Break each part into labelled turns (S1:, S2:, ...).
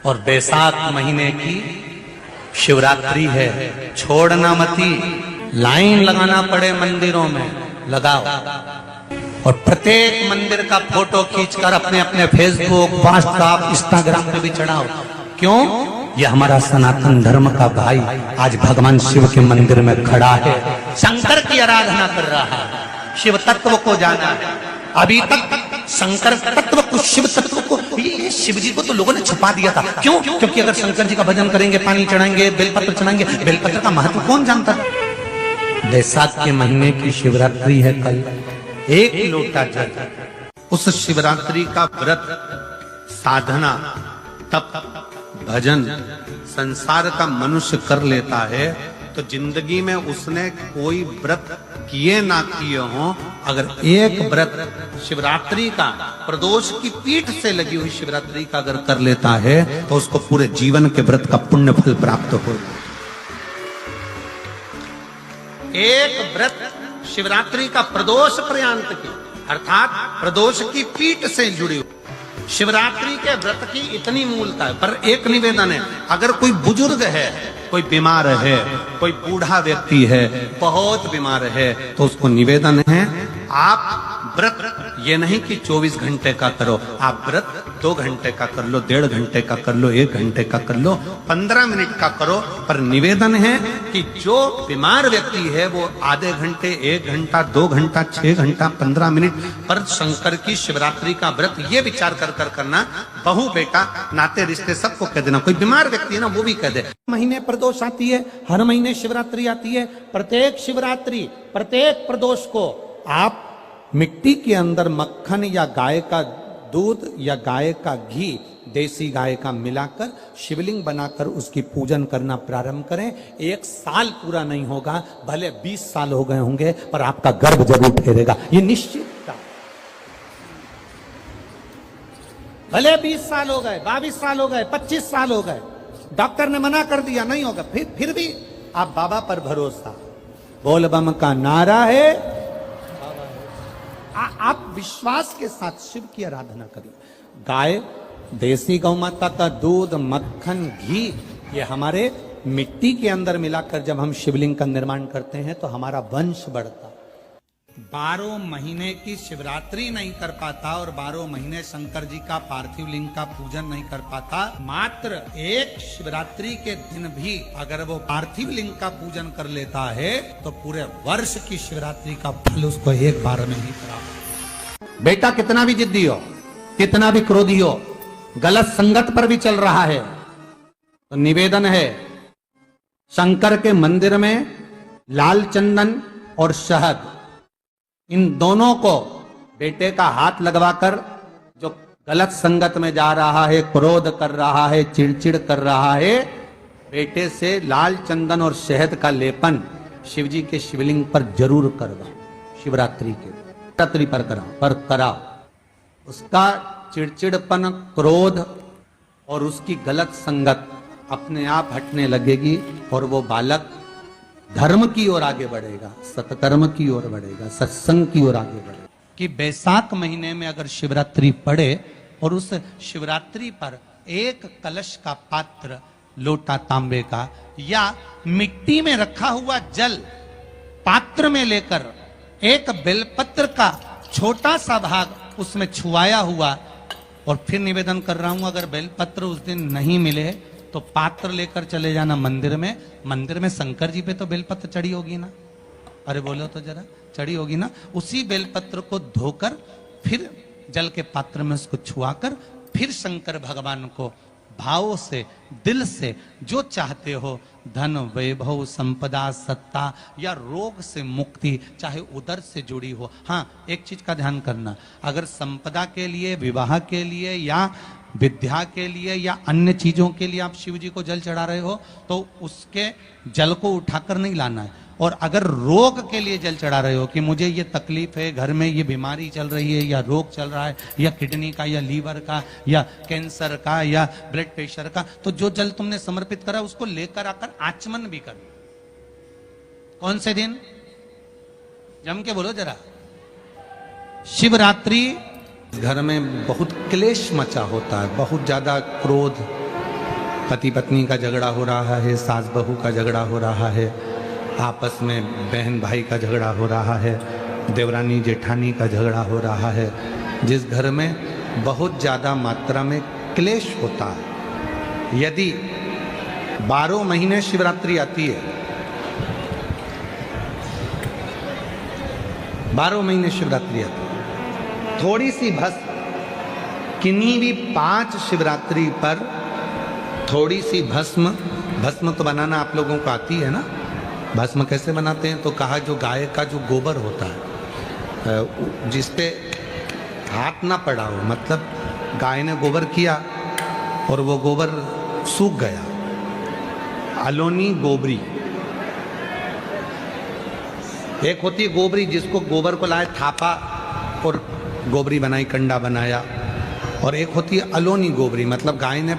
S1: और बैसाख महीने की शिवरात्रि है। छोड़ना मती, लाइन लगाना पड़े मंदिरों में लगाओ, और प्रत्येक मंदिर का फोटो खींचकर अपने अपने फेसबुक, व्हाट्सएप, इंस्टाग्राम पे भी चढ़ाओ। क्यों? यह हमारा सनातन धर्म का भाई आज भगवान शिव के मंदिर में खड़ा है, शंकर की आराधना कर रहा है, शिव तत्व को जाना है। अभी तक शंकर तत्व को, शिव तत्व को, ये शिव जी को तो लोगों ने छुपा दिया था। क्यों? क्योंकि अगर शंकर जी का भजन करेंगे, पानी चढ़ाएंगे, बेलपत्र चढ़ाएंगे, बेलपत्र का महत्व कौन जानता? बैसाख के महीने की शिवरात्रि है कल। एक लोटा जल, उस शिवरात्रि का व्रत, साधना, तप, भजन संसार का मनुष्य कर लेता है तो जिंदगी में उसने कोई व्रत किए ना किए हो, अगर एक व्रत शिवरात्रि का, प्रदोष की पीठ से लगी हुई शिवरात्रि का अगर कर लेता है तो उसको पूरे जीवन के व्रत का पुण्य फल प्राप्त हो। एक व्रत शिवरात्रि का प्रदोष पर्यंत की, अर्थात प्रदोष की पीठ से जुड़ी हुई शिवरात्रि के व्रत की इतनी मूलता है। पर एक निवेदन है, अगर कोई बुजुर्ग है, कोई बीमार है, कोई बूढ़ा व्यक्ति है, बहुत बीमार है, तो उसको निवेदन है आप व्रत ये नहीं कि 24 घंटे का करो, आप व्रत 2 घंटे का कर लो, 1.5 घंटे का कर लो, 1 घंटे का कर लो, 15 मिनट का करो। पर निवेदन है कि जो बीमार व्यक्ति है वो आधे घंटे, 1 घंटा, 2 घंटा, 6 घंटा, 15 मिनट पर शंकर की शिवरात्रि का व्रत ये विचार कर करना, बहू बेटा नाते रिश्ते सबको कह देना। कोई बीमार व्यक्ति है ना वो भी कह दे। महीने प्रदोष आती है, हर महीने शिवरात्रि आती है। प्रत्येक शिवरात्रि, प्रत्येक प्रदोष को आप मिट्टी के अंदर मक्खन या गाय का दूध या गाय का घी, देसी गाय का मिलाकर शिवलिंग बनाकर उसकी पूजन करना प्रारंभ करें। 1 साल पूरा नहीं होगा, भले 20 साल हो गए होंगे, पर आपका गर्भ जरूर ठहरेगा, ये निश्चित। भले 20 साल हो गए, 22 साल हो गए, 25 साल हो गए, डॉक्टर ने मना कर दिया नहीं होगा, फिर भी आप बाबा पर भरोसा, बोल बम का नारा है, आप विश्वास के साथ शिव की आराधना करिए। गाय, देसी गौ माता का दूध, मक्खन, घी, ये हमारे मिट्टी के अंदर मिलाकर जब हम शिवलिंग का निर्माण करते हैं तो हमारा वंश बढ़ता। 12 महीने की शिवरात्रि नहीं कर पाता और 12 महीने शंकर जी का पार्थिव लिंग का पूजन नहीं कर पाता, मात्र एक शिवरात्रि के दिन भी अगर वो पार्थिव लिंग का पूजन कर लेता है तो पूरे वर्ष की शिवरात्रि का फल उसको एक बार में ही प्राप्त। बेटा कितना भी जिद्दी हो, कितना भी क्रोधी हो, गलत संगत पर भी चल रहा है तो निवेदन है, शंकर के मंदिर में लाल चंदन और शहद, इन दोनों को बेटे का हाथ लगवाकर, जो गलत संगत में जा रहा है, क्रोध कर रहा है, चिड़चिड़ कर रहा है, बेटे से लाल चंदन और शहद का लेपन शिवजी के शिवलिंग पर जरूर करवाओ। शिवरात्रि के रात्रि पर कराओ। उसका चिड़चिड़पन, क्रोध और उसकी गलत संगत अपने आप हटने लगेगी और वो बालक धर्म की ओर आगे बढ़ेगा, सत्कर्म की ओर बढ़ेगा, सत्संग की ओर आगे बढ़ेगा। कि बैसाख महीने में अगर शिवरात्रि पड़े और उस शिवरात्रि पर एक कलश का पात्र, लोटा तांबे का या मिट्टी में रखा हुआ जल पात्र में लेकर एक बेलपत्र का छोटा सा भाग उसमें छुआया हुआ, और फिर निवेदन कर रहा हूं अगर बेलपत्र उस दिन नहीं मिले तो पात्र लेकर चले जाना मंदिर में। मंदिर में शंकर जी पे तो बेलपत्र चढ़ी होगी ना, अरे बोलो तो जरा, चढ़ी होगी ना। उसी बेलपत्र को धोकर फिर जल के पात्र में उसको छुआकर फिर शंकर भगवान को भाव से, दिल से जो चाहते हो, धन, वैभव, संपदा, सत्ता या रोग से मुक्ति, चाहे उदर से जुड़ी हो। हाँ, एक चीज का ध्यान करना, अगर संपदा के लिए, विवाह के लिए या विद्या के लिए या अन्य चीजों के लिए आप शिव जी को जल चढ़ा रहे हो तो उसके जल को उठाकर नहीं लाना है। और अगर रोग के लिए जल चढ़ा रहे हो कि मुझे ये तकलीफ है, घर में ये बीमारी चल रही है या रोग चल रहा है या किडनी का या लीवर का या कैंसर का या ब्लड प्रेशर का, तो जो जल तुमने समर्पित करा उसको लेकर आकर आचमन भी कर। कौन से दिन? जम के बोलो जरा। शिवरात्रि घर में बहुत क्लेश मचा होता है, बहुत ज्यादा क्रोध, पति पत्नी का झगड़ा हो रहा है, सास बहू का झगड़ा हो रहा है, आपस में बहन भाई का झगड़ा हो रहा है, देवरानी जेठानी का झगड़ा हो रहा है, जिस घर में बहुत ज़्यादा मात्रा में क्लेश होता है, यदि 12 महीने शिवरात्रि आती है, 12 महीने शिवरात्रि आती है, थोड़ी सी भस्म किन्हीं भी 5 शिवरात्रि पर थोड़ी सी भस्म तो बनाना आप लोगों को आती है ना। भस्म कैसे बनाते हैं? तो कहा जो गाय का जो गोबर होता है जिस पे हाथ ना पड़ा हो, मतलब गाय ने गोबर किया और वो गोबर सूख गया, अलोनी गोबरी। एक होती है गोबरी जिसको गोबर को लाए थापा और गोबरी बनाई, कंडा बनाया, और एक होती है अलोनी गोबरी, मतलब गाय ने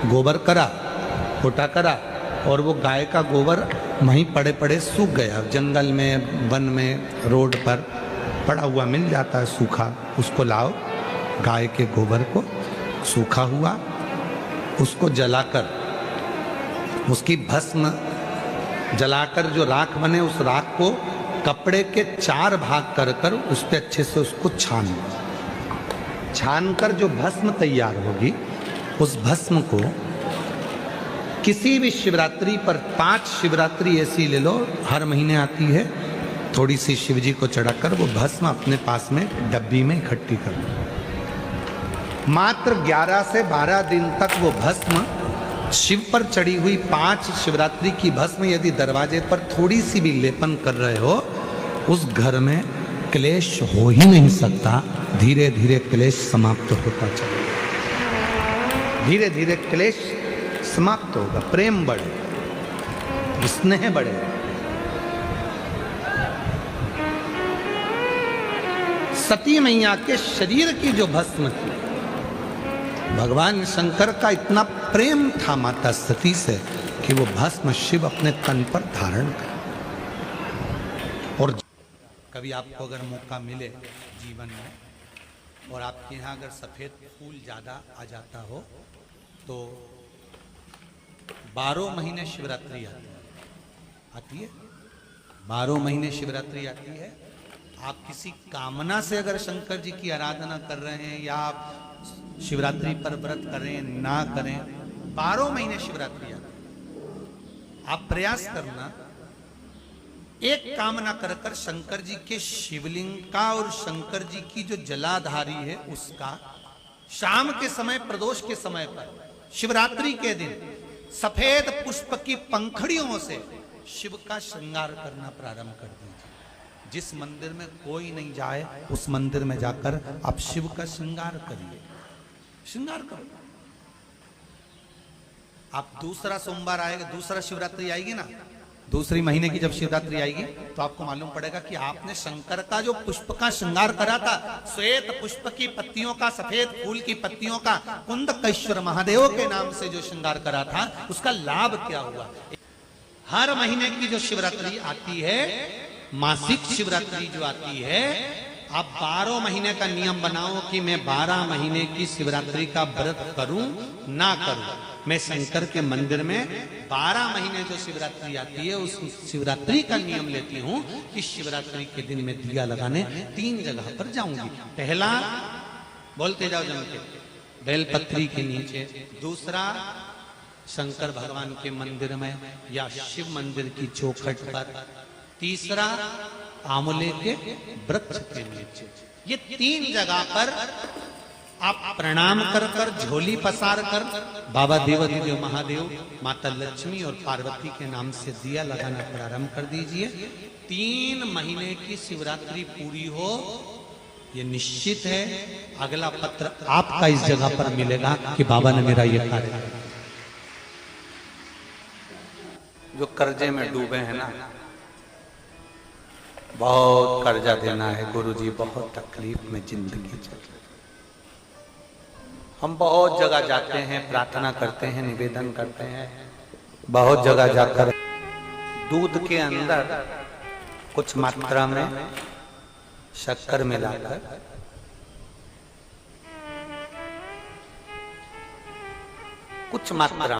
S1: गोबर करा, फोटा करा और वो गाय का गोबर वहीं पड़े पड़े सूख गया, जंगल में, वन में, रोड पर पड़ा हुआ मिल जाता है सूखा, उसको लाओ, गाय के गोबर को सूखा हुआ, उसको जलाकर, उसकी भस्म जलाकर जो राख बने, उस राख को कपड़े के 4 भाग कर कर उस पर अच्छे से उसको छानकर जो भस्म तैयार होगी, उस भस्म को किसी भी शिवरात्रि पर 5 शिवरात्रि ऐसी ले लो, हर महीने आती है, थोड़ी सी शिव जी को चढ़ाकर वो भस्म अपने पास में डब्बी में इकट्ठी कर लो। मात्र 11 से 12 दिन तक वो भस्म शिव पर चढ़ी हुई 5 शिवरात्रि की भस्म यदि दरवाजे पर थोड़ी सी भी लेपन कर रहे हो, उस घर में क्लेश हो ही नहीं सकता। धीरे धीरे क्लेश समाप्त होता चलेगा, धीरे धीरे क्लेश समाप्त होगा, प्रेम बढ़े, स्नेह बढ़े। सती मैया के शरीर की जो भस्म थी, भगवान शंकर का इतना प्रेम था माता सती से कि वो भस्म शिव अपने तन पर धारण कर। और कभी आपको अगर मौका मिले जीवन में और आपके यहाँ अगर सफ़ेद फूल ज़्यादा आ जाता हो, तो 12 महीने शिवरात्रि आती है, 12 महीने शिवरात्रि आती है। आप किसी कामना से अगर शंकर जी की आराधना कर रहे हैं या आप शिवरात्रि पर व्रत करें ना करें, 12 महीने शिवरात्रि आती है। आप प्रयास करना, एक कामना कर कर शंकर जी के शिवलिंग का और शंकर जी की जो जलाधारी है उसका शाम के समय, प्रदोष के समय पर, शिवरात्रि के दिन सफेद पुष्प की पंखड़ियों से शिव का श्रृंगार करना प्रारंभ कर दीजिए। जिस मंदिर में कोई नहीं जाए उस मंदिर में जाकर आप शिव का श्रृंगार करिए, श्रृंगार करो। आप दूसरा सोमवार आएगा, दूसरा शिवरात्रि आएगी ना, दूसरी महीने की जब शिवरात्रि आएगी तो आपको मालूम पड़ेगा कि आपने शंकर का जो पुष्प का श्रृंगार करा था, श्वेत पुष्प की पत्तियों का, सफेद फूल की पत्तियों का, कुंदकेश्वर महादेव के नाम से जो श्रृंगार करा था, उसका लाभ क्या हुआ। हर महीने की जो शिवरात्रि आती है, मासिक शिवरात्रि जो आती है, आप 12 महीने का नियम बनाओ कि मैं 12 महीने की शिवरात्रि का व्रत करूं ना करूं। मैं शंकर के मंदिर में 12 महीने जो शिवरात्रि आती है, उस शिवरात्रि का नियम लेती हूं कि शिवरात्रि के दिन मैं दिया लगाने 3 जगह पर जाऊंगी। पहला, बोलते जाओ जम के, बेलपत्री के नीचे। दूसरा, शंकर भगवान के मंदिर में या शिव मंदिर की चौखट पर। तीसरा, आंवले के वृक्ष के नीचे। ये 3 जगह पर आप प्रणाम कर कर, झोली पसार कर बाबा देवाधिदेव महादेव, माता लक्ष्मी और पार्वती के नाम से दिया लगाना प्रारंभ कर दीजिए। 3 महीने की शिवरात्रि पूरी हो, ये निश्चित है अगला पत्र आपका इस जगह पर मिलेगा कि बाबा ने मेरा ये कार्य किया। जो कर्जे में डूबे हैं ना, बहुत कर्जा देना है गुरुजी, बहुत तकलीफ में जिंदगी चल रही। हम बहुत जगह जाते हैं, प्रार्थना करते हैं, निवेदन करते हैं, बहुत जगह जाकर दूध के अंदर कुछ मात्रा में शक्कर मिलाकर कुछ मात्रा